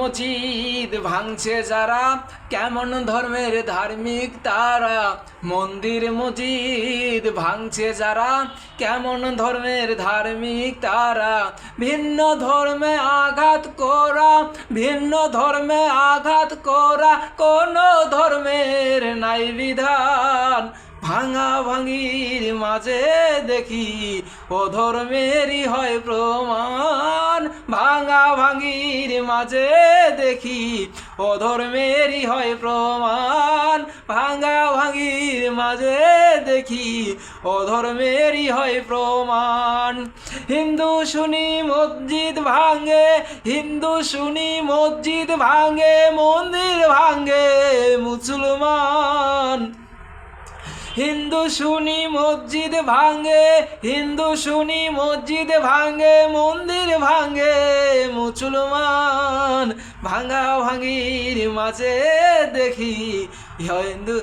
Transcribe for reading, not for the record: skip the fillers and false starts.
মসজিদ ভাঙছে যারা, কেমন ধর্মের ধার্মিক তারা। মন্দির মসজিদ ভাঙছে যারা, কেমন ধর্মের ধার্মিক তারা। ভিন্ন ধর্মে আঘাত করা, ভিন্ন ধর্মে আঘাত করা, কোনো ধর্মের নাই বিধান। ভাঙা ভাঙির মাঝে দেখি অধর্মেরই হয় প্রমাণ। ভাঙা ভাঙির মাঝে দেখি অধর্মেরই হয় প্রমাণ। ভাঙা ভাঙির মাঝে দেখি অধর্মেরই হয় প্রমাণ। হিন্দু শুনি মসজিদ ভাঙে, হিন্দু শুনি মসজিদ ভাঙে, মন্দির ভাঙে মুসলমান। হিন্দু শুনি মসজিদ ভাঙে, হিন্দু শুনি মসজিদ ভাঙে, মন্দির ভাঙে মুসলমান। ভাঙা ভাঙির মাঝে দেখি হিন্দু